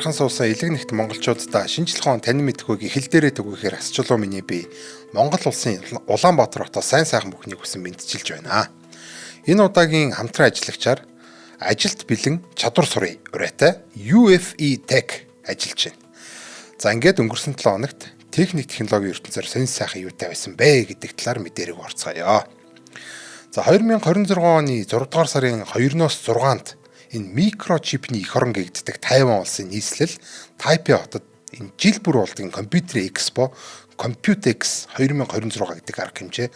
сайхан суусан элэг нэгт монголчуудаа шинжлэх ухааны танин мэдхүйг хил дээрээ төгөөхээр асчлуу миний би Монгол улсын Улаанбаатар хотоос сайн сайхан бүхнийг хүсэн мэдчилж байна. Энэ удаагийн хамтран ажиллагчаар ажилд бэлэн чадвар сурын урайтай UFE Tech ажиллаж байна. За ингээд өнгөрсөн 7 хоногт техник технологийн ертөнцөөр сонир сайхан юутай байсан бэ гэдэг талаар мэдээлэл орцгоё. За 2026 оны 6 дугаар сарын 2-оос 6-нд энэ микрочипний эх орон гэгддэг Тайван улсын нийслэл Тайпей хотод энэ жил бүр болдгийн компьютерийн экспо Computex 2026 гэдэг арга хэмжээ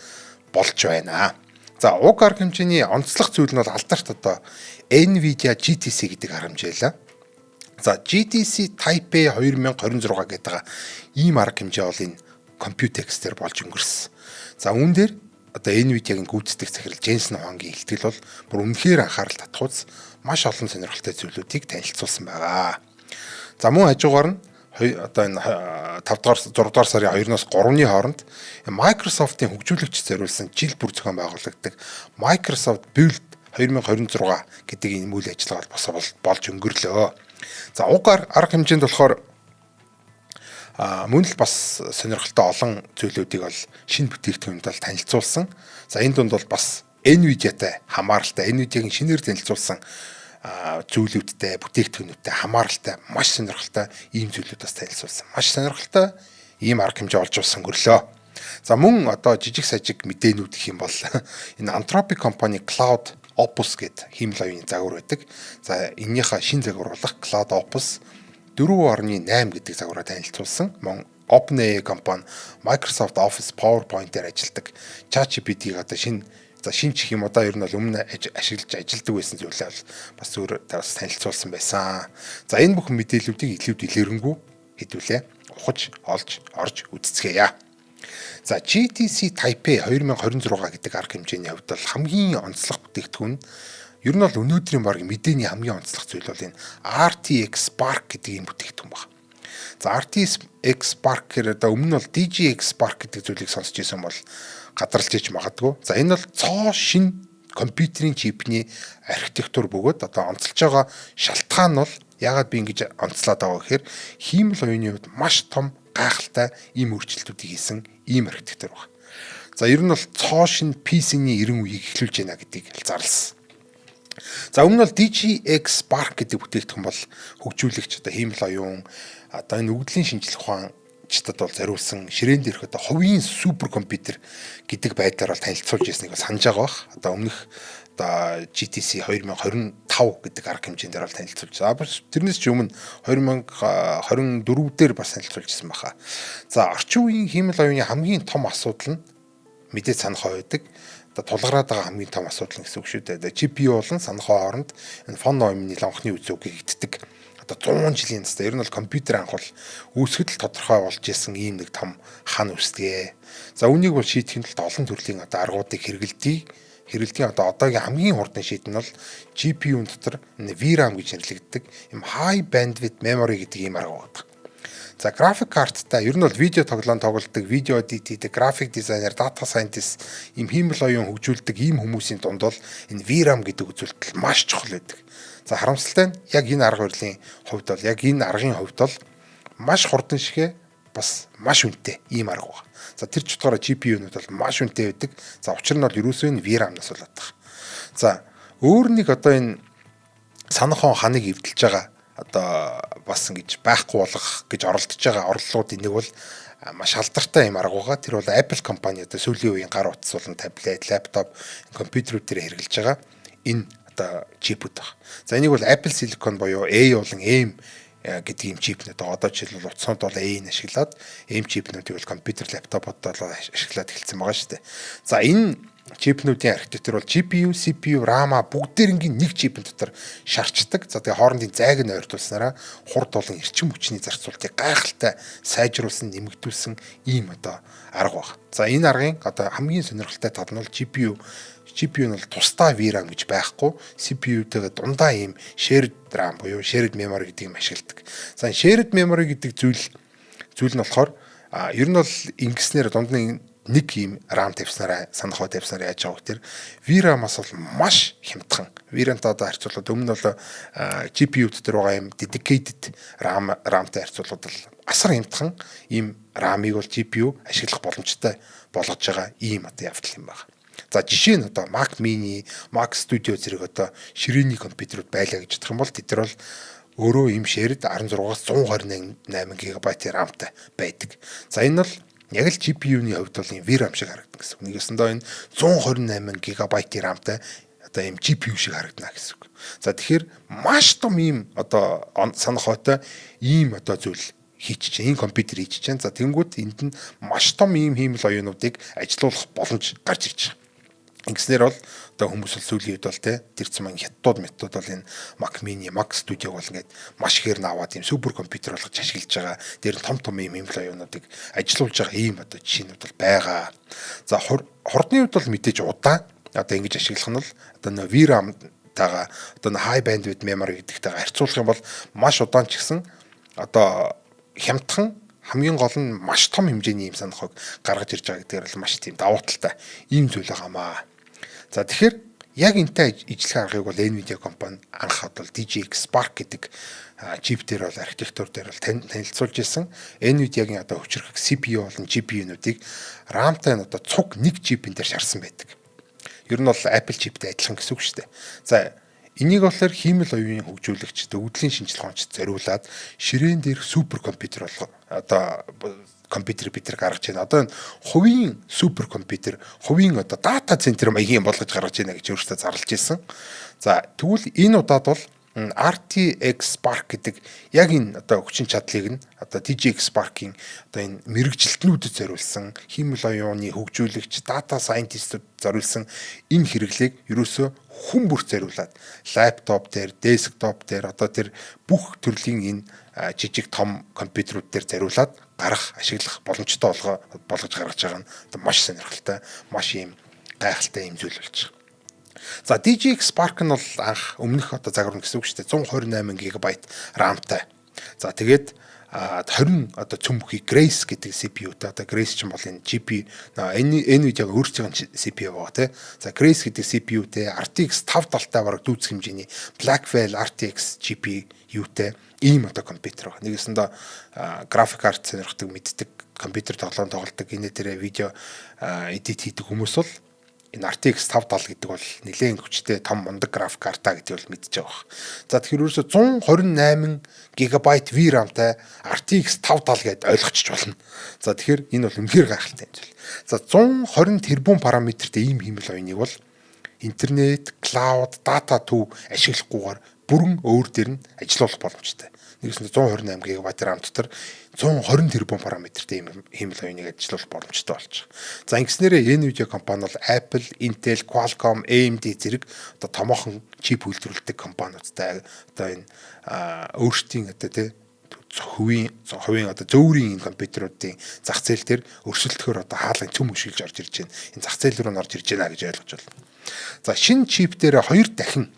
болж байна. За уг арга хэмжээний онцлог зүйл нь бол алдарт одоо Nvidia GTC гэдэг арга хэмжээ л. За GTC Taipei 2026 гэдэг ийм арга хэмжээ бол энэ Computex дээр болж өнгөрсөн. За үүн дээр одоо Nvidia-гийн гүйцэтгэх захирал Jensen Huang-ийн илтгэл бол бүр үнэхээр анхаарал татгууц маш олон сонирхолтой зүйлүүдийг танилцуулсан байгаа. За мөн хажуугаар нь одоо энэ 5 дугаар 6 дугаар сарын 2-оос 3-ны хооронд Microsoft-ийн хөгжүүлэгч зориулсан жил бүр зохион байгуулагддаг Microsoft Build 2026 гэдэг энэ үйл ажиллагаа болж өнгөрлөө. За уг арга хэмжээнд болохоор мөн л бас сонирхолтой олон зүйлүүдийг бол шинэ бүтээгдэхүүнд бол танилцуулсан. За энэ дунд бол бас Nvidia-тай хамааралтай, Nvidia-гийн шинээр танилцуулсан зүйлүүдтэй, бүтээгдэхүүнүүдтэй хамааралтай маш сонирхолтой ийм зүйлүүд бас танилцуулсан. Маш сонирхолтой ийм арга хэмжээ олж авсан гөрлөө. За мөн одоо жижиг сажиг мэдээнүүд гэх юм бол энэ Anthropic компани Cloud Opus гэдэг хиймэл оюуны загвар байдаг. За энэнийхээ шин загвар болох Cloud Opus 4.8 гэдэг загвараа танилцуулсан. Мөн OpenAI компани Microsoft Office PowerPoint-ээр ажилладаг ChatGPT-г одоо шинэ гэх юм одоо ер нь бол өмнө ашиглаж ажилладаг байсан зүйлээ бол бас зүгээр бас танилцуулсан байсан. За энэ бүх мэдээллүүдийг илүү дэлгэрэнгүй хэдүүлээ ухаж орж үзцгээе. За GTC Taipei 2026 гэдэг арга хэмжээний хувьд бол хамгийн онцлог бүтээгдэхүүн ер нь бол өнөөдрийн баг мэдээний хамгийн онцлог зүйл бол энэ RTX Spark гэдэг ийм бүтээгдэхүүн байна. За RTX Spark гэхээр одоо өмнө нь бол DGX Spark гэдэг зүйлийг сонсч байсан бол гадарлаж иж магадгүй. За энэ бол цоо шин компьютерийн чипний архитектур бөгөөд одоо онцолж байгаа шалтгаан нь бол яагаад би ингэж онцлоод байгаа гэхээр хиймэл оюуны хувьд маш том гайхалтай ийм өөрчлөлтүүдийг хийсэн ийм архитектур байна. За ер нь бол цоо шин PC-ний 90 үеийг эхлүүлж байна гэдгийг зарласан. За өмнө нь бол DGX Spark гэдэг бүтээгдэхүүн бол хөгжүүлэгч одоо хиймэл оюун одоо энэ үгдлийн шинжлэх ухаан чтад бол зориулсан ширээн дээрх одоо хувийн суперкомпьютер гэдэг байдлаар бол танилцуулж ирснийг санаж байгаа бах. Одоо өмнөх одоо GTC 2025 гэдэг арга хэмжээнд бол танилцуулж байгаа. Тэрнээс ч өмнө 2024 дээр бас танилцуулж ирсэн баха. За орчин үеийн хиймэл оюуны хамгийн том асуудал нь мэдээ санахаа байдаг. Одоо тулгараад байгаа хамгийн том асуудал гэсэн үг шүү дээ. GPU болон санахаа хооронд энэ фон номны лонхны үзүүг гэгддэг. 100 жилийн настай ер нь бол компьютер анхуул үүсгэд л тодорхой болж исэн ийм нэг том хан үсдэгэ. За үүнийг бол шийдэхэд л олон төрлийн одоо аргуудыг хэрэгэлтийн одоо одоогийн хамгийн хурдан шийдэл нь бол GPU-н дотор VRAM гэж нэрлэгддэг юм high bandwidth memory гэдэг ийм арга байна. За график карттай ер нь бол видео тоглодог, видео эдит хийдэг, график дизайнер, дата сайентист ийм хиймэл оюун хөгжүүлдэг ийм хүмүүсийн дунд бол энэ VRAM гэдэг үзүүлэлт маш чухал байдаг. За харамсалтай нь яг энэ арга барилын хувьд бол яг энэ аргын хувьд бол маш хурдан шигэ бас маш үнэтэй ийм арга байна. За тэр ч утгаараа GPU-нууд бол маш үнэтэй байдаг. За учир нь бол ерөөсөө энэ VRAM-наас болоод байгаа. За өөр нэг одоо энэ санахон ханыг эвдэлж байгаа одоо бас ингэж байхгүй болгох гэж оролдож байгаа орлогуудын нэг бол маш алдартай юм арга байгаа. Тэр бол Apple компани одоо сүүлийн үеийн гар утас болон таблет, лаптоп, компьютерүүдээр хэрэглэж байгаа энэ одоо чипүүд байна. За энийг бол Apple Silicon буюу A болон AIM гэдэг юм чипнүүд байгаа. Одоо жишээлбэл утаснд бол A-ийг ашиглаад AIM чипнүүдийг бол компьютер, лаптопод бол ашиглаад эхэлсэн байгаа шүү дээ. За энэ чипнүүдийн архитектур бол GPU, CPU, RAM бүгдээрингийн нэг чипэн дотор шарчдаг. За тэгээ хоорондын зайг нь ойртуулснараа хурд болон эрчим хүчний зарцуулалтыг гайхалтай сайжруулсан, нэмэгдүүлсэн ийм одоо арга байна. За энэ аргын одоо хамгийн сонирхолтой тал нь бол GPU нь бол тусдаа VRAM гэж байхгүй, CPU-тэйгээ дундаа ийм shared RAM буюу shared memory гэдэг юм ашигладаг. За shared memory гэдэг зүйл нь болохоор ер нь бол ингэснээр дунд нь нэг ийм RAM тавьснараа санахой тавьснараа яаж байгаа гэхээр VRAM-аас бол маш хямдхан. VRAM-тай одоо харьцуулбал өмнө бол GPU-д дээр байгаа юм dedicated RAM-тай харьцуулбал асар хямдхан ийм RAM-ыг бол GPU ашиглах боломжтой болгож байгаа ийм одоо явдал юм байна. За жишээ нь одоо Mac Mini, Mac Studio зэрэг одоо ширээний компьютерүүд байлаа гэж бодох юм бол тэд нар бол өөрөө ийм ширээд 16-аас 128 ГБ RAM-тай байдаг. За энэ бол яг л GPU-ны хувьд бол ийм VRAM шиг харагдана гэсэн үг. Нэгэсэндээ энэ 128 ГБ RAM-тай одоо ийм GPU шиг харагдана гэсэн үг. За тэгэхээр маш том ийм одоо санах хойтой ийм одоо зүйл хийчих чинь энэ компьютер хийчих чинь. За тэнгууд энд нь маш том ийм хиймэл оюунуудыг ажилуулах боломж гарч ирж байгаа. Ингэснээр бол одоо хүмүүс бол сүүлийн үед бол тэр цэм хятадууд метод бол энэ Mac Mini, Mac Studio бол ингээд маш ихээр наваад ийм супер компьютер болгож ашиглаж байгаа. Тэр нь том ийм хиймэл оюунуудыг ажилуулж байгаа ийм одоо жишээнүүд бол байгаа. За хурдны үед бол мэдээж удаан одоо ингэж ашиглах нь бол одоо нөө VRAM-тайгаа одоо high bandwidth memory гэдэгтэйгээ харьцуулах юм бол маш удаан ч гэсэн одоо хямдхан хамгийн гол нь маш том хэмжээний юм санахыг гаргаж ирж байгаа гэдгээр бол маш тийм давуу талтай ийм зүйл байгаамаа. За тэгэхээр яг энтэй ижлэх аргыг бол Nvidia компани анх бол DGX Spark гэдэг чип дээр бол архитектур дээр бол танилцуулж ирсэн. Nvidia-гийн одоо хүчирхэг CPU болон GPU-нуудыг RAM-тай нь одоо цуг нэг чипэн дээр шарсан байдаг. Ер нь бол Apple чиптэй адилхан гэсэн үг шүү дээ. За энийг болохоор хиймэл оюуны хөгжүүлэгч төгөдлийн шинжилгээ онцод зориулаад ширээн дээрх супер компьютер болго одоо компьютер бид нар гаргаж байна. Одоо энэ хувийн супер компьютер, хувийн одоо дата центр маягийн болгож гаргаж байна гэж өөрөөсөө зарлж ирсэн. За тэгвэл энэ удаад бол RTX Spark гэдэг яг энэ одоо хүчин чадлыг нь одоо DGX Spark-ийн одоо энэ мэрэгжилтнүүдэд зориулсан хиймэл оюуны хөгжүүлэгч data scientist-ууд зориулсан энэ хэрэглээг ерөөсөө хүн бүрт зориулаад лаптоп дээр, десктоп дээр одоо тэр бүх төрлийн энэ жижиг том компьютерүүд дээр зориулаад гарах, ашиглах боломжтой болгож гаргаж байгаа нь одоо маш сонирхолтой, маш ийм гайхалтай юм зүйл болж байгаа. За DGX Spark нь бол анх өмнөх одоо загвар гэсэн үг шүү дээ. 128 ГБ RAM-тай. За тэгээд 20 одоо цөмхий Grace гэдэг CPU-тэй одоо Grace ч юм бол энэ GPU Nvidia-г өөрсдийн CPU байгаа тий. За Grace гэдэг CPU-тэй RTX 570-тай бараг дүүцэх хэмжээний Blackwell RTX GPU-тэй ийм одоо компьютер байгаа. Нэгэсэндээ график карт сонирхдаг мэддэг компьютер тоглоом тоглодог энэ дээрээ видео эдит хийдэг хүмүүс бол энэ RTX 570 гэдэг бол нэлээд хүчтэй том мундаг график карта гэдэг бол мэдж байгаа. За тэгэхээр ерөөсө 128 ГБ VRAM-тай RTX 570 гэдээ ойлгочих болно. За тэгэхээр энэ бол үнэхээр гайхалтай юм зүйл. За 120 тэрбум параметртэй ийм хиймэл оюуныг бол интернет, клауд, дата төв ашиглахгүйгээр бүрэн өөр дээр нь ажиллах боломжтой. Нэгсэндээ 128 ГБ RAM дотор 120 тэрбум параметртэй хиймэл оюуныг ажиллуулах боломжтой болж байгаа. За ингэснээрээ Nvidia компани бол Apple, Intel, Qualcomm, AMD зэрэг одоо томоохон чип үйлдвэрлэдэг компаниудтай одоо энэ өөрсдийн одоо тий хувийн одоо зөөврийн компьютеруудын зах зээл дээр өрсөлдөхөөр одоо хаалгын цөм өшгөлж орж ирж байна. Энэ зах зээл рүү орж ирж байна гэж ойлгож байна. За шинэ чип дээр 2 дахин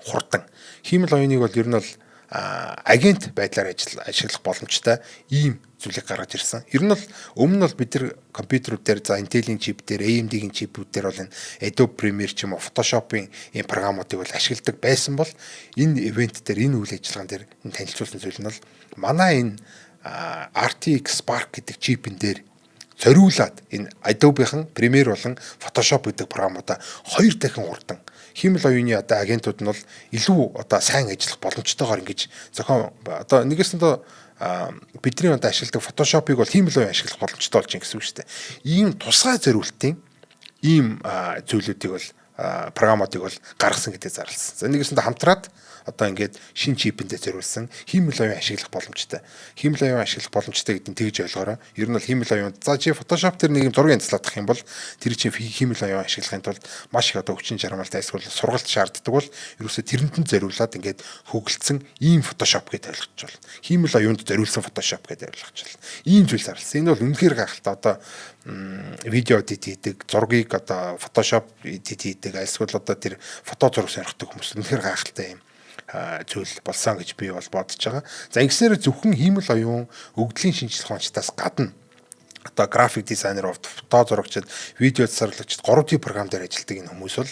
хурдан хиймэл оюуныг бол ер нь бол агент байдлаар ашиглах боломжтой ийм зүйлийг гаргаж ирсэн. Ер нь бол өмнө нь бол бид нар компьютерүүд дээр за Intel-ийн чип дээр, AMD-ийн чипүүд дээр бол энэ Adobe Premiere ч юм уу Photoshop-ийн энэ програмуудыг бол ашигладаг байсан бол энэ ивент дээр энэ үйл ажиллагаан дээр энэ танилцуулсан зүйл нь бол манай энэ RTX Spark гэдэг чипэн дээр зориулаад энэ Adobe-ийн Premiere болон Photoshop гэдэг програмуудаа 2 дахин хурдан хиймэл оюуны одоо агентууд нь бол илүү одоо сайн ажиллах боломжтойгоор ингэж зохион одоо нэгэсэндээ бидний одоо ашигладаг Photoshop-ыг бол хиймэл оюун ашиглах боломжтой болж байна гэсэн үг шүү дээ. Ийм тусгай зориултын ийм зүйлүүдийг бол програмуудыг бол гаргасан гэдэг зарласан. За нэгэсэндээ хамтраад одоо ингээд шин чипэндээ зориулсан хиймэл оюун ашиглах боломжтой. Хиймэл оюун ашиглах боломжтой гэдэг нь тэгж ойлгоорой. Ер нь бол хиймэл оюунд за чи Photoshop дээр нэг юм зургийг цалаадах юм бол тэр чинь хиймэл оюун ашиглахын тулд маш их одоо хүчин чармайлтай эсвэл сургалт шаарддаг бол ерөөсөө тэрэнд нь зориулаад ингээд хөгөлдсөн ийм Photoshop гэдээ ойлгож байна. Хиймэл оюунд зориулсан Photoshop гэдээ ойлгож байна. Ийм зүйл зарласан. Энэ бол үнэхээр гайхалтай одоо видео эдит хийдэг, зургийг одоо Photoshop эдит хийдэг, эсвэл одоо тэр фото зураг сонирхдаг хүмүүс үнэхээр гайхалтай юм зүйл болсон гэж би бол бодож байгаа. За ингэснээр зөвхөн хиймэл оюун өгдлийн шинжилгээ онцтаас гадна одоо график дизайнер, фото зурагчид, видео засварлагчид 3D програм дээр ажилладаг энэ хүмүүс бол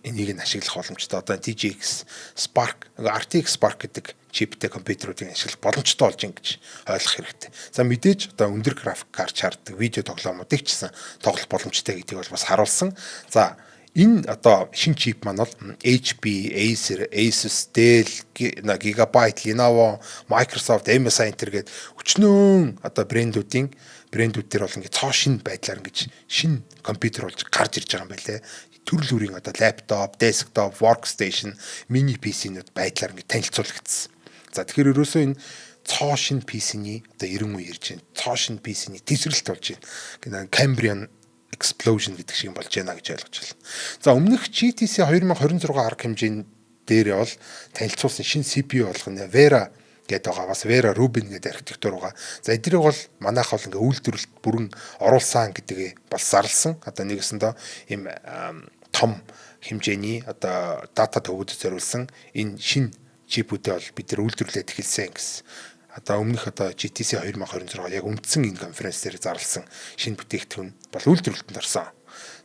энийг нь ашиглах боломжтой. Одоо TGX Spark, RTX Spark гэдэг чиптэй компьютеруудыг ашиглах боломжтой болж ин гэж ойлгох хэрэгтэй. За мэдээж одоо өндөр график карт чарддаг видео тоглоомуудыг ч гэсэн тоглох боломжтой гэдгийг бол бас харуулсан. За энэ одоо шинэ чип маань бол HP, Acer, Asus, Dell, Gigabyte, Lenovo, Microsoft, MSI Inter гээд өчнөө одоо брэндүүд дээр бол ингээд цоо шинэ байдлаар ингэж шинэ компьютер болж гарч ирж байгаа юм байлээ. Төрөл бүрийн одоо лаптоп, десктоп, workstation, мини PC-нүүд байдлаар ингээд танилцуулагдсан. За тэгэхээр ерөөсөө энэ цоо шинэ PC-ний одоо 90 үе ирж байна. Цоо шинэ PC-ний тесрэлт болж байна. Cambrian explosion гэдэг шиг болж байна гэж ойлгож байна. За өмнөх GTC 2026 арга хэмжээнд дээр бол танилцуулсан шинэ CPU болгоно Vera гэдэг байгаа. Бас Vera Rubin гэдэг архитектур байгаа. За эднийг бол манайх бол ингээ үйлдвэрлэлд бүрэн оруулсан гэдгийг бас зарласан. Одоо нэгэсэндээ ийм том хэмжээний одоо дата төвөд зориулсан энэ шинэ чипүүдээ бол бид нар үйлдвэрлээд эхэлсэн гэсэн. Одоо өмнөх одоо GTC 2026 яг үндсэн энэ конференц дээр зарласан шинэ бүтээгдэхүүн бол үйлдвэрлэлтэнд орсон.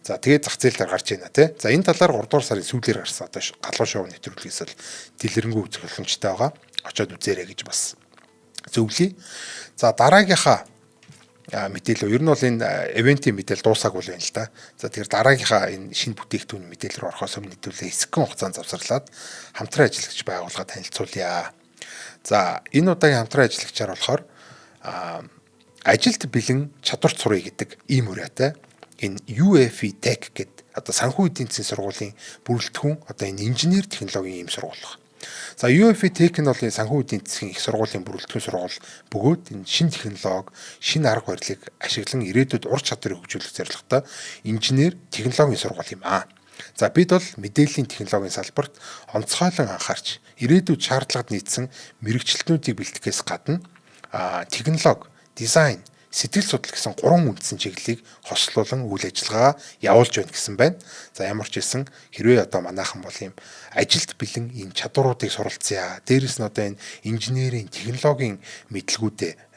За тэгээд зах зээл дээр гарч байна тий. За энэ талаар 3 дугаар сарын сүүлээр гарсан одоо галуу шоу нэвтрүүлгээс л дэлгэрэнгүй үзэх боломжтой байгаа. Очоод үзээрэй гэж бас зөвлөе. За дараагийнхаа мэдээлэл ер нь бол энэ ивентийн мэдээлэл дуусаагүй байна л да. За тэгэхээр дараагийнхаа энэ шинэ бүтээгдэхүүн мэдээлэл рүү орохоос өмнө хэдүүлээ хэсэгхэн хугацаанд завсарлаад хамтран ажиллагч байгууллагад танилцуулъя. За энэ удаагийн хамтран ажиллагчаар болохоор ажилд бэлэн чадвар цурыг гэдэг ийм үрээтэй энэ UEFI Tech гэдэг одоо санхүү эдийн засгийн сургуулийн бүрэлдэхүүн одоо энэ инженер технологийн ийм сургууль. За UEFI Tech нь бол санхүү эдийн засгийн их сургуулийн бүрэлдэхүүн сургууль бөгөөд энэ шинэ технологи, шинэ арга барилыг ашиглан ирээдүйд ур чадварыг хөгжүүлэх зорилготой инженер технологийн сургууль юм аа. За бид бол мэдээллийн технологийн салбарт онцгойлон анхаарч ирээдүйд шаардлагад нийцсэн мэрэгчлэтнүүдийг бэлтгэхээс гадна технологи, дизайн, сэтгэл судлал гэсэн 3 үндсэн чиглэлийг хослуулан үйл ажиллагаа явуулж байна гэсэн байна. За ямар ч хэлсэн хэрвээ одоо манайхан бол ийм ажилд бэлэн ийм чадваруудыг суралцъя. Дээрээс нь одоо энэ инженерийн, технологийн мэдлгүүдээ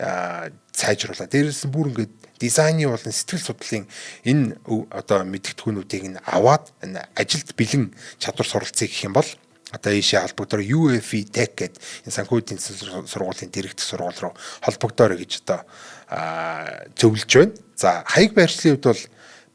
сайжруулаад дээрээс нь бүр ингээд дизайны болон сэтгэл судлалын энэ одоо мэдгэдэггүүнүүдийг нь аваад энэ ажилд бэлэн чадвар суралцъя гэх юм бол одоо ийшээ холбогдоор UEFI Tech гэдэг энэ санхүү эдийн засгийн сургуулийн дэргэдэх сургууль руу холбогдоор гэж одоо зөвлөж байна. За хаяг байршлын хувьд бол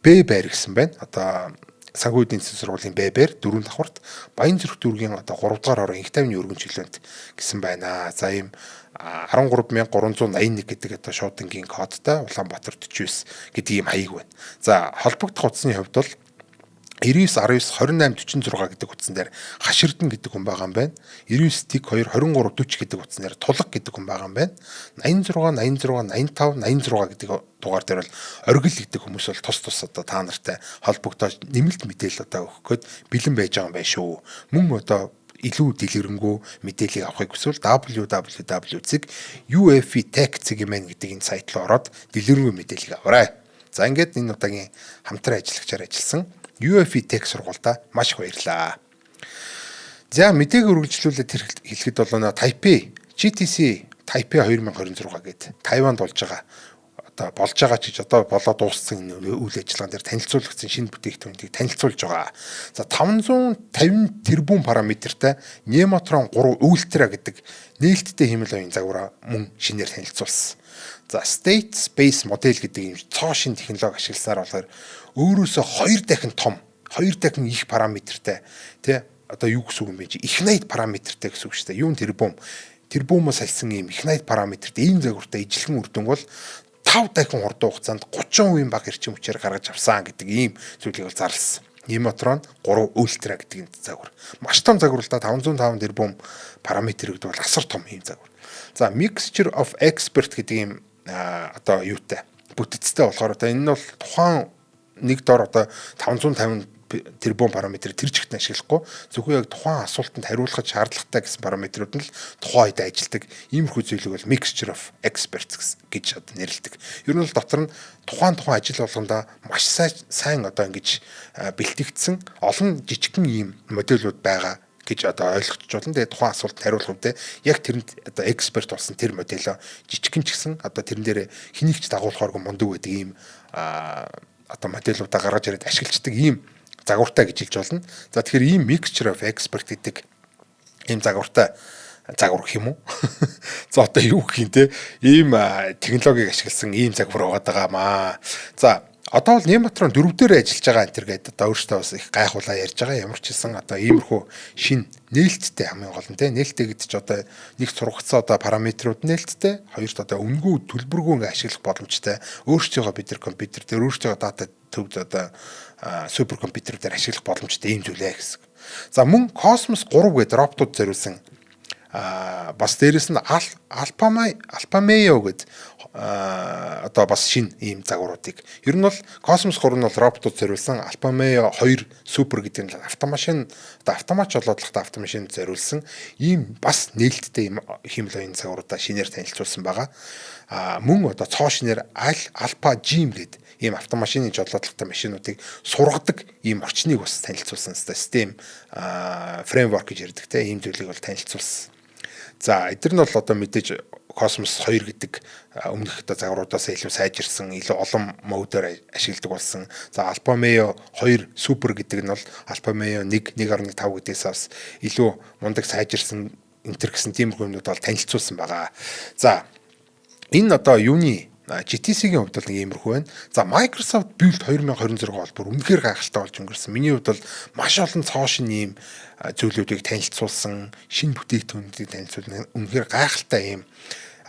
Б байр гэсэн байна. Одоо санхүү эдийн засгийн сургуулийн Б байр 4 давхарт Баянзүрх дүүргийн одоо 3 дугаар орон инх тайвны өргөн чөлөөнд гэсэн байна. За ийм 13381 гэдэг одоо шуудангийн кодтай Улаанбаатар 49 гэдэг ийм хаяг байна. За холбогдох утасны хувьд бол 99192846 гэдэг утсан дээр Хаширдан гэдэг хүн байгаа юм байна. 99-22340 гэдэг утсан дээр Тулга гэдэг хүн байгаа юм байна. 86868586 гэдэг дугаар дээр бол оргил гэдэг хүмүүс бол тус одоо та нартай холбогдоод нэмэлт мэдээлэл одоо өгөх гээд бэлэн байж байгаа юм байна шүү. Мөн одоо илүү дэлгэрэнгүй мэдээллийг авахыг хүсвэл www.uefitech.cgmn гэдэг энэ сайт руу ороод дэлгэрэнгүй мэдээллийг аваарай. За ингээд энэ удаагийн хамтран ажиллагчаар ажилласан UEFI Tech сургуультай маш их баярлалаа. За мэдээг үргэлжлүүлээд хэлэхэд бол Taipei GTC Taipei 2026 гэдэг Тайванд болж байгаа ч гэж одоо болоод дууссан үйл ажиллагаан дээр танилцуулагдсан шинэ бүтээгдэхүүнийг танилцуулж байгаа. За 550 тэрбум параметртай Nemotron 3 Ultra гэдэг нээлттэй хэмэл оюун загвараа мөн шинээр танилцуулсан. За State Space модель гэдэг юм цоо шин технологи ашигласаар болохоор өөрөөсөө 2 дахин том, 2 дахин их параметртай тий одоо юу гэсэн үг юм бэ чи их найд параметртай гэсэн үг шүү дээ. Юун тэрбумоос салсан ийм их найд параметртэй ийм загвартай ижилхэн үр дүн бол 5 дахин хурдан хугацаанд 30% бага эрчим хүчээр гаргаж авсан гэдэг ийм зүйлийг бол зарласан. Nemotron 3 Ultra гэдэг энэ загвар. Маш том загвар л да 505 тэрбум параметр гэдэг бол асар том ийм загвар. За Mixture of Expert гэдэг ийм одоо юутай бүтцтэй болохоор одоо энэ нь бол тухайн нэг дор одоо 550 тэрбум параметр тэр чигт ашиглахгүй зөвхөн яг тухайн асуултанд хариулахад шаардлагатай гэсэн параметрууд нь л тухайн үед ажилдаг иймэрхүү зүйлийг бол mixture of experts гэж одоо нэрлэдэг. Ер нь бол дотор нь тухайн ажил болгонда маш сайн одоо ингэж бэлтгэгдсэн олон жижигхэн ийм модулууд байгаа гэж одоо ойлгож болно. Тэгээд тухайн асуулт хариулах үедээ яг тэрэнд одоо эксперт болсон тэр модельо жижигхэн ч гэсэн одоо тэрэн дээр хэнийг ч дагуулахааргүй мундаг байдаг ийм одоо модельудаа гаргаж ирээд ашигладаг ийм загвартай гэж хэлж болно. За тэгэхээр ийм mixture of expert гэдэг ийм загвар гэх юм уу? За одоо юу гэх юм те ийм технологиг ашигласан ийм загвар байгаа маа. За одоо бол Нямбатрон 4 дээр ажиллаж байгаа энэ төр гэдэг одоо өөртөө бас их гайхуулаа ярьж байгаа. Ямар ч хэлсэн одоо иймэрхүү шин нээлттэй хамгийн гол нь те нээлттэй гэдэг чинь одоо нэг сургацсан одоо параметрууд нээлттэй, хоёрт одоо үнгүй төлбөргүй ингээ ашиглах боломжтой. Өөрсдөө бид нар компьютер дээр өөрсдөө дата төвд одоо супер компьютерээр ашиглах боломжтой ийм зүйлээ гэсэн. За мөн Cosmos 3 гэдэг роботууд зориулсан бас дээрэс нь Alpamayo гэдэг одоо бас шин ийм загваруудыг ер нь бол Cosmos 3 нь бол роботууд зориулсан, Alpamayo 2 супер гэдэг нь автомашин одоо автомат жолоодлоготой автомашин зориулсан ийм бас нээлттэй ийм хэмлэлийн загваруудаа шинээр танилцуулсан байгаа. Мөн одоо цоо шинээр Alpha Gym гэдэг ийм автомашины жолоодлоготой машинуудыг сургадаг ийм орчныг бас танилцуулсан систем фреймворк гэж ярьдаг те ийм зүйлийг бол танилцуулсан. За эдгээр нь бол одоо мэдээж Cosmos 2 гэдэг өмнөх одоо загваруудаас илүү сайжирсан, илүү олон модоор ашигладаг болсон. За Alpamayo 2 супер гэдэг нь бол Alpamayo 1.5 гэдгээс бас илүү мундаг сайжирсан энтер гэсэн тиймэрхүү юмнууд бол танилцуулсан байгаа. За энэ одоо юуны GTC-ийн хувьд бол нэг иймэрхүү байна. За Microsoft Build 2026 бол бүр үнэхээр гайхалтай болж өнгөрсөн. Миний хувьд бол маш олон цоо шин ийм зүйлүүдийг танилцуулсан, шинэ бүтээгдэхүүнүүдийг танилцуулсан үнэхээр гайхалтай ийм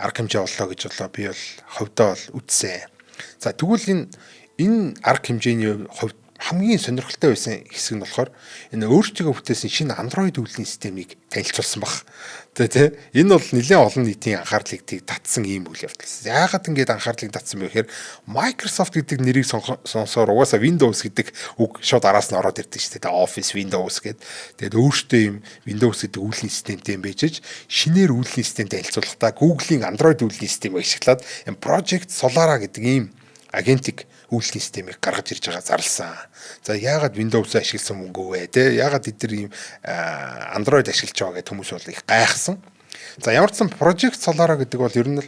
арга хэмжээ боллоо гэж болоо би бол хувьдаа бол үзсэн. За тэгвэл энэ арга хэмжээний хувьд хамгийн сонирхолтой байсан хэсэг нь болохоор энэ өөрсдөө бүтээсэн шинэ Android үйлдвэрлэлийн системийг танилцуулсан баг. Тэгээ энэ бол нэлээд олон нийтийн анхаарлыг татсан ийм үйл явдал. Яагаад ингэж анхаарлыг татсан бэ гэхээр Microsoft гэдэг нэрийг сонсоор угаасаа Windows гэдэг үг шууд араас нь ороод ирдэг шүү дээ. Office Windows гэдэг. Тэгээд өөрсдөө ийм Windows гэдэг үйлдвэрлэлийн системтэй юм байжж шинээр үйлдвэрлэлийн системтэй танилцуулахдаа Google-ийн Android үйлдвэрлэлийн системийг ашиглаад Project Solara гэдэг ийм агентик үйлдвэрлэлийн системийг гаргаж ирж байгаа зарласан. За яагаад Windows ашигласан мөнгөө вэ те? Яагаад эдгээр ийм Android ашиглаж байгаа гэдэг хүмүүс бол их гайхсан. За ямар ч сан Project Solara гэдэг бол ер нь л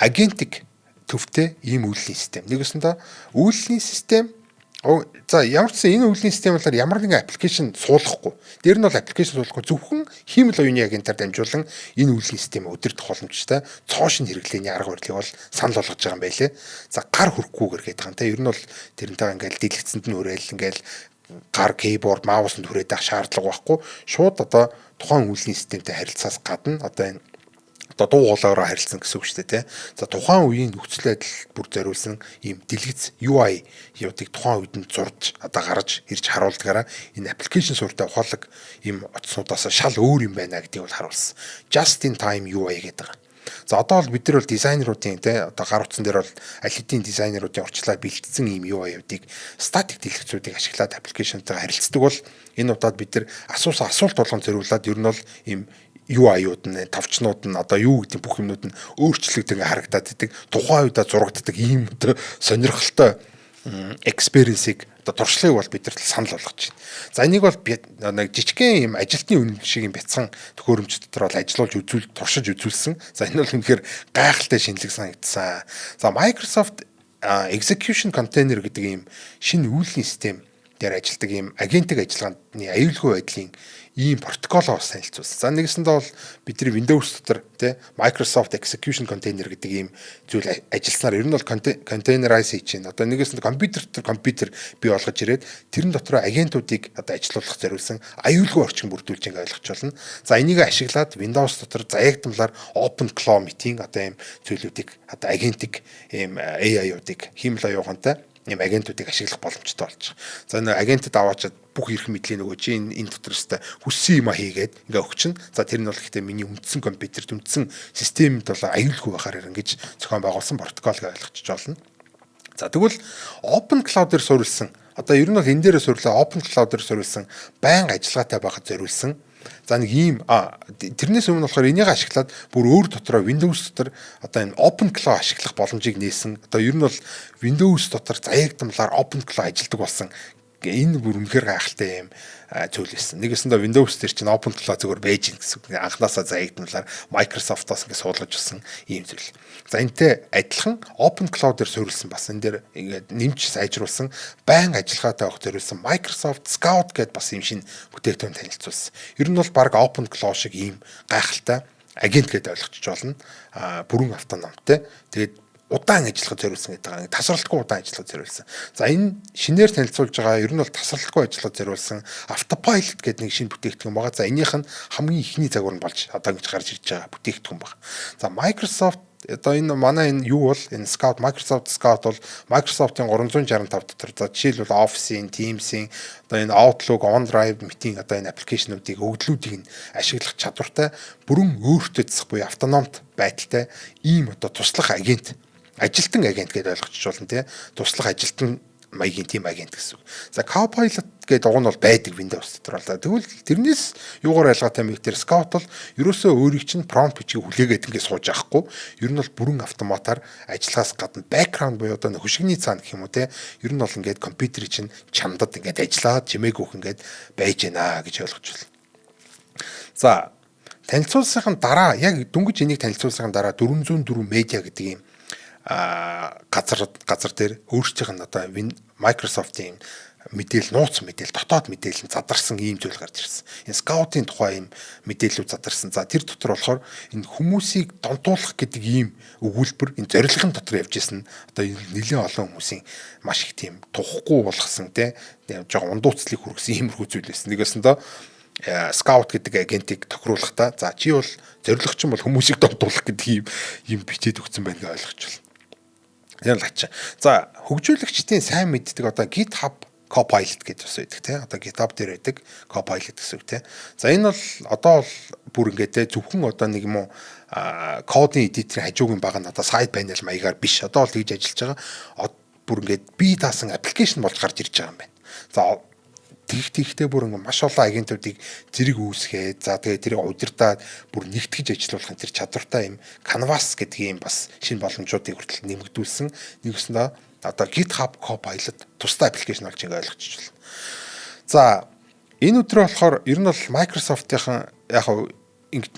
агентик төвтэй ийм үйлдвэрлэлийн систем. Нэгэсэндээ үйлдвэрлэлийн систем за ямар ч сан энэ үйлдвэрлэлийн систем болохоор ямар нэгэн аппликейшн суулгахгүй. Дээр нь бол аппликейшн суулгахгүй зөвхөн хиймэл оюуны агентаар дамжуулан энэ үйлдвэрлэлийн системээ удирдах боломжтой. Цоо шин хэрэглээний арга барилыг бол санал болгож байгаа юм байлээ. За гар хөрөхгүйгээр гэдэг юм те. Ер нь бол тэрнтэйгээ ингээл дэлгэцэнд нь хүрээл ингээл гар кейборд маусанд хүрээд авах шаардлага байхгүй. Шууд одоо тухайн үйлдвэрлэлийн системтэй харилцаас гадна одоо энэ одоо дуу хоолойгоор харилцсан гэсэн үг шүү дээ тий. За тухайн үеийн нөхцөл байдал бүр зориулсан ийм дэлгэц UI явуудыг тухайн үед нь зурж одоо гаргаж ирж харуулдагаараа энэ аппликейшн суурьтай ухаалаг ийм утаснуудаас шал өөр юм байна гэдгийг бол харуулсан. Just in time UI гэдэг. За одоо бол бид нар бол дизайнеруудын тий одоо гар утсан дээр бол аль хэдийн дизайнеруудын урьдчилан бэлтгэсэн ийм UI-уудыг статик дэлгэцүүдийг ашиглаад аппликейшнтайгаа харилцдаг бол энэ удаад бид нар асуулт болгон зориулаад ер нь бол ийм UI-ууд нь тавчнууд нь одоо юу гэдэг бүх юмнууд нь өөрчлөгдөж ингээ харагдаад идэг тухайн үедээ зурагддаг ийм одоо сонирхолтой experience-ийг одоо туршлагыг бол бид нар санал болгож байна. За энийг бол нэг жижигхэн юм ажилтны үн шиг юм бяцхан төхөөрөмж дотор бол ажиллуулж туршиж үзүүлсэн. За энэ бол үнэхээр гайхалтай шинэлэг санагдсан. За Microsoft Execution Container гэдэг ийм шинэ үйлдвэрлэлийн систем дээр ажилладаг ийм агентик ажиллагааны аюулгүй байдлын ийм протоколоо бас танилцуулсан. За нэгсэндээ бол бидний Windows дотор тий Microsoft Execution Container гэдэг ийм зүйл ажилласнаар ер нь бол containerization чинь одоо нэгэсэнд компьютер дотор компьютер бий болгож ирээд тэрэн дотор агентуудыг одоо ажилуулах зориулсан аюулгүй орчин бүрдүүлж ингээ ойлгож байна. За энийг ашиглаад Windows дотор заягдмалаар OpenClaw meeting одоо ийм зүйлүүдийг одоо агентик ийм AI-уудыг хиймэл оюухантай ийм агентуудыг ашиглах боломжтой болж байгаа. За нэг агентд аваачаад бүх эрх мэдлийн нөгөө чи энэ дотроостой хүссэн юм а хийгээд ингээ өгчин. За тэр нь бол гэхдээ миний үндсэн компьютерт үндсэн системд бол аюулгүй байхаар ингэж зохион байгуулсан протокол гэж ойлгочих болно. За тэгвэл Open Cloud-ээр суурилсан одоо ер нь бол энэ дээрээ суурилсан Open Cloud-ээр суурилсан байнга ажиллагаатай байхад зориулсан. За нэг ийм тэрнээс өмнө болохоор энийг ашиглаад бүр өөр дотроо Windows дотор одоо энэ Open Cloud ашиглах боломжийг нээсэн. Одоо ер нь бол Windows дотор заягдмалаар Open Cloud ажилладаг болсон Энэ бүр үнэхээр гайхалтай юм зүйл байсан. Нэгэсэндээ Windows дээр чинь Open Cloud зүгээр байж гин гэсэн үг. Анханасаа заягдмалаар Microsoft-оос ингэ суулгаж болсон ийм зүйл. За энэтэй адилхан Open Cloud дээр суурилсан бас энэ дээр ингээд нэмж сайжруулсан байн ажиллагаатай авах зориулсан Microsoft Scout гэдээ бас юм шин бүтээгдэхүүн танилцуулсан. Ер нь бол баг Open Cloud шиг ийм гайхалтай агент гэдээ ойлгочих болно. Бүрэн автономтой. Тэгээд удаан ажиллахад зориулсан гэдэг байгаа. Тасралтгүй удаан ажиллахад зориулсан. За энэ шинээр танилцуулж байгаа ер нь бол тасралтгүй ажиллахад зориулсан Autopilot гэдэг нэг шинэ бүтээгдэхүүн байгаа. За энийх нь хамгийн ихний загвар нь болж одоо ингэж гарч ирж байгаа бүтээгдэхүүн байна. За Microsoft одоо энэ манай энэ юу бол энэ Scout Microsoft Scout бол Microsoft-ийн 365 дотор за жишээлбэл Office-ийн, Teams-ийн одоо энэ Outlook, OneDrive, Meeting одоо энэ аппликейшнуудыг өгдлүүдийг нь ашиглах чадвартай бүрэн өөртөө засах буюу автономт байдалтай ийм одоо туслах агент ажилтан агент гэдээ ойлгочих болно тий. Туслах ажилтан маягийн тим агент гэсэн үг. За Copilot гэдэг уг нь бол байдаг Windows дотор л да. Тэгвэл тэрнээс юугаар ялгаатай юм бэ гэхээр Scout бол ерөөсөө өөрийг чинь prompt бичиг хүлээгээд ингэ сууж авахгүй. Ер нь бол бүрэн автоматар ажиллахаас гадна background буюу одоо хөшигний цаана гэх юм уу те. Ер нь бол ингээд компьютерийн чинь чамдад ингээд ажиллаад чимээг өөх ингээд байж гэнэ гэж ойлгож байна. За танилцуулсхийн дараа яг дөнгөж энийг танилцуулсхийн дараа 404 медиа гэдэг юм газар дээр өөрсдийнх нь одоо Microsoft-ийн мэдээлэл нууц мэдээлэл дотоод мэдээлэл задарсан ийм зүйл гарч ирсэн. Энэ Scout-ийн тухай ийм мэдээлэлүүд задарсан. За тэр дотор болохоор энэ хүмүүсийг донтуулах гэдэг ийм өгүүлбэр энэ зорилгын дотор явж исэн. Одоо нэлээд олон хүмүүсийн маш их тийм тухгүй болгосон те жоохон ундууцлыг хүргэсэн иймэрхүү зүйл байсан. Нэгэсэндээ Scout гэдэг агентийг тохируулахдаа за чи бол зорилго чинь бол хүмүүсийг донтуулах гэдэг ийм бичээд өгсөн байна гэж ойлгож байна. Яг л ачаа. За хөгжүүлэгчдийн сайн мэддэг одоо GitHub Copilot гэж бас байдаг тийм. Одоо GitHub дээр байдаг Copilot гэсэн үг тийм. За энэ бол одоо бол бүр ингээд зөвхөн одоо нэг юм уу кодын эдиторын хажуугийн баг нь одоо side panel маягаар биш. Одоо бол тэгж ажиллаж байгаа. Бүр ингээд бие даасан аппликейшн болж гарч ирж байгаа юм байна. За тэгтээ бүр ингээд маш олон агентуудыг зэрэг үүсгээд за тэгээ тэрийг удирдаад бүр нэгтгэж ажиллуулах энэ чадвартай юм Canvas гэдэг юм бас шинэ боломжуудыг хүртэл нэмэгдүүлсэн. Нэгснээ одоо GitHub Copilot тусдаа аппликейшн болж байгаа ойлгочих жишээ. За энэ өдрөө болохоор ер нь бол Microsoft-ийн яг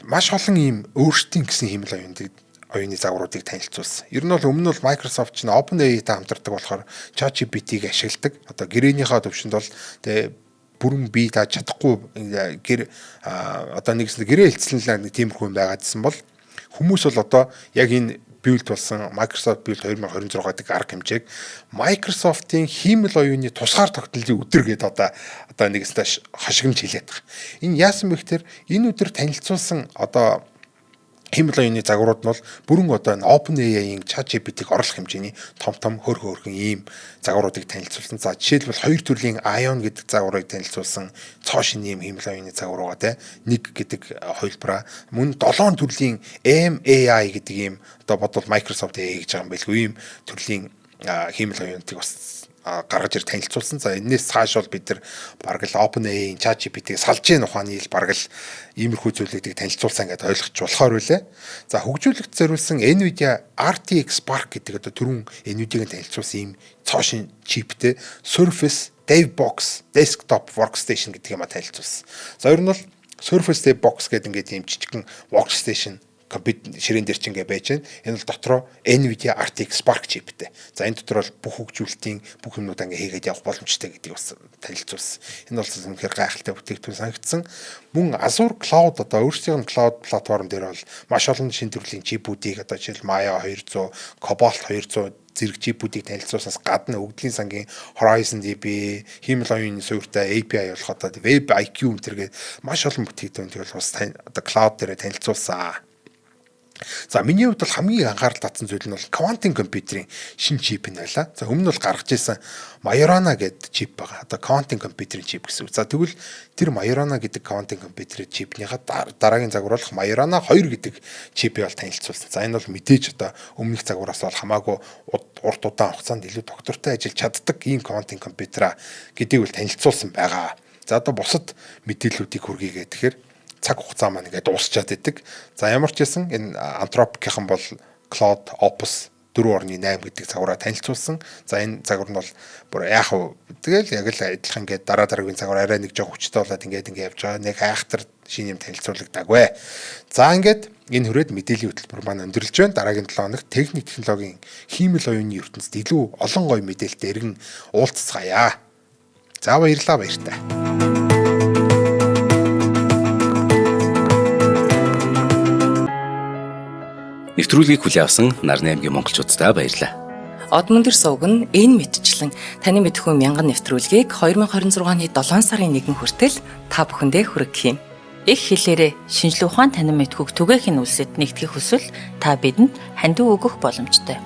маш олон ийм өөрсдийн гэсэн хэмэл оюуны загваруудыг танилцуулсан. Ер нь бол өмнө нь Microsoft чинь OpenAI-тай хамтардаг болохоор ChatGPT-г ашигладаг. Одоо гэрээнийхээ төвшөнд бол тэгээ бүрэн бие дааж чадахгүй одоо нэгсэн гэрээ хэлцлэн нэг тиймэрхүү байгаадсэн бол хүмүүс бол одоо яг энэ build болсон Microsoft Build 2026 гэдэг арга хэмжээг Microsoft-ийн хиймэл оюуны тусгаар тогтнолын өдөр гэдэг одоо нэгсдээ хашигнж хэлээд байгаа. Энэ яасан бэ гэхээр энэ өдөр танилцуулсан одоо хиймэл оюуны загварууд нь бол бүрэн одоо OpenAI-ийн ChatGPT-г оруулах хэмжээний том хөөрхөн ийм загваруудыг танилцуулсан. За жишээлбэл хоёр төрлийн Ion гэдэг загварыг танилцуулсан цоо шинийн хиймэл оюуны загвар байгаа те. Нэг гэдэг хувилбараа мөн 7 төрлийн MAI гэдэг ийм одоо бодвол Microsoft AI гэж байгаа юм байлгүй ийм төрлийн хиймэл оюуныг бас гаргаж ир танилцуулсан. За энэс цааш бол бид нар бараг л OpenAI-ийн ChatGPT-г салж яах ухааны л бараг л иймэрхүү зүйлүүдийг танилцуулсан гэдээ ойлгож болохоор үлээ. За хөгжүүлэгт зориулсан NVIDIA RTX Spark гэдэг одоо түрүүн NVIDIA-г танилцуулсан ийм цоошин чиптэй Surface DevBox Desktop Workstation гэдэг юм танилцуулсан. За ер нь бол Surface DevBox гэдэг ингээд ийм жижигхэн workstation компьютер ширээн дээр ч ингэ байж байна. Энэ бол дотроо NVIDIA RTX Spark чиптэй. За энэ дотор бол бүх хөгжүүлэлтийн бүх юмнууд ингэ хийгээд явах боломжтой гэдгийг бас танилцуулсан. Энэ бол үнэхээр гайхалтай бүтээгдэхүүн санагдсан. Мөн Azure Cloud одоо өөрсдийн cloud платформ дээр бол маш олон шинэ төрлийн чипүүдийг одоо жишээл Maya 200, Cobalt 200 зэрэг чипүүдийг танилцуулснаас гадна өгдлийн сангийн Horizon DB, хиймэл оюуны суурьтай API болох одоо Web IQ гэмтэргээд маш олон бүтээгдэхүүн тэгэл бас одоо cloud дээр танилцуулсан. За миний хувьд бол хамгийн анхаарал татсан зүйл нь бол quantum computer-ийн шинэ чип нь байлаа. За өмнө нь бол гаргаж ирсэн Majorana гэдэг чип байгаа. Одоо quantum computer-ийн чип гэсэн үг. За тэгвэл тэр Majorana гэдэг quantum computer-ийн чипнийхаа дараагийн загвар болох Majorana 2 гэдэг чипийг бол танилцуулсан. За энэ бол мэдээж одоо өмнөх загвараас бол хамаагүй урт удаан хугацаанд илүү доктортой ажиллаж чаддаг ийм quantum computer гэдгийг бол танилцуулсан байгаа. За одоо бусад мэдээллүүдийг хүргээгээд тэгэхээр цаг хугацаа маань ингээд дуусчаад идэг. За ямар ч байсан энэ Anthropic-ийн бол Claude Opus 4.8 гэдэг цагаараа танилцуулсан. За энэ цагаар нь бол бүр яах вэ? Тэгэл яг л адилхан ингээд дараа дараагийн цагаар арай нэг жоох хүчтэй болоод ингээд явж байгаа. Нэг айхтар шинэ юм танилцуулагдаагүй. За ингээд энэ хүрээд мэдээллийн хөтөлбөр маань өндөрлөж байна. Дараагийн 7 хоногт техник технологийн хиймэл оюуны ертөнцид илүү олон гоё мэдээлэлтэй иргэн уулзцгаая. За баярлалаа, баяртай. Нэвтрүүлгийг хүлээн авсан Нарны аймгийн монголчуудтай баярлалаа. Од мөндөр сувг нь энэ мэдчлэн таны мэдхүйн мянган нэвтрүүлгийг 2026 оны 7 сарын 1 хүртэл та бүхэндээ хүргэх юм. Их хэлээрээ шинжлэх ухаан танин мэдхүйг түгээхийн үлсэд нэгтгэх хүсвэл та бидэнд хандив өгөх боломжтой.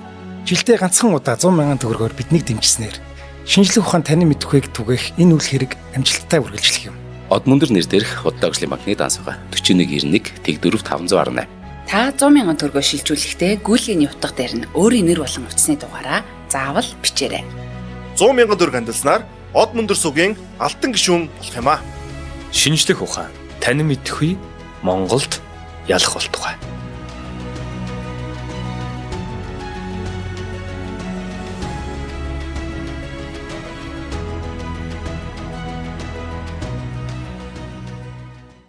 Жилдээ ганцхан удаа 100,000 төгрөгөөр биднийг дэмжснээр шинжлэх ухаан танин мэдхүйг түгээх энэ үйл хэрэг амжилттай үргэлжлэх юм. Од мөндөр нэр дээрх Худалдаа өвчлийн банкны дансгаа 4191 Тэг 4518. Та 100,000 төгрөгөөр шилжүүлэхдээ гүйлгээний утга дээр нь өөрийн нэр болон утасны дугаараа заавал бичээрэй. 100,000 төгрөг хандалснаар Од мөндөр сувгийн алтан гишүүн болох юм а. Шинжлэх ухаан танин мэдхгүй Монголд ялах болтугай.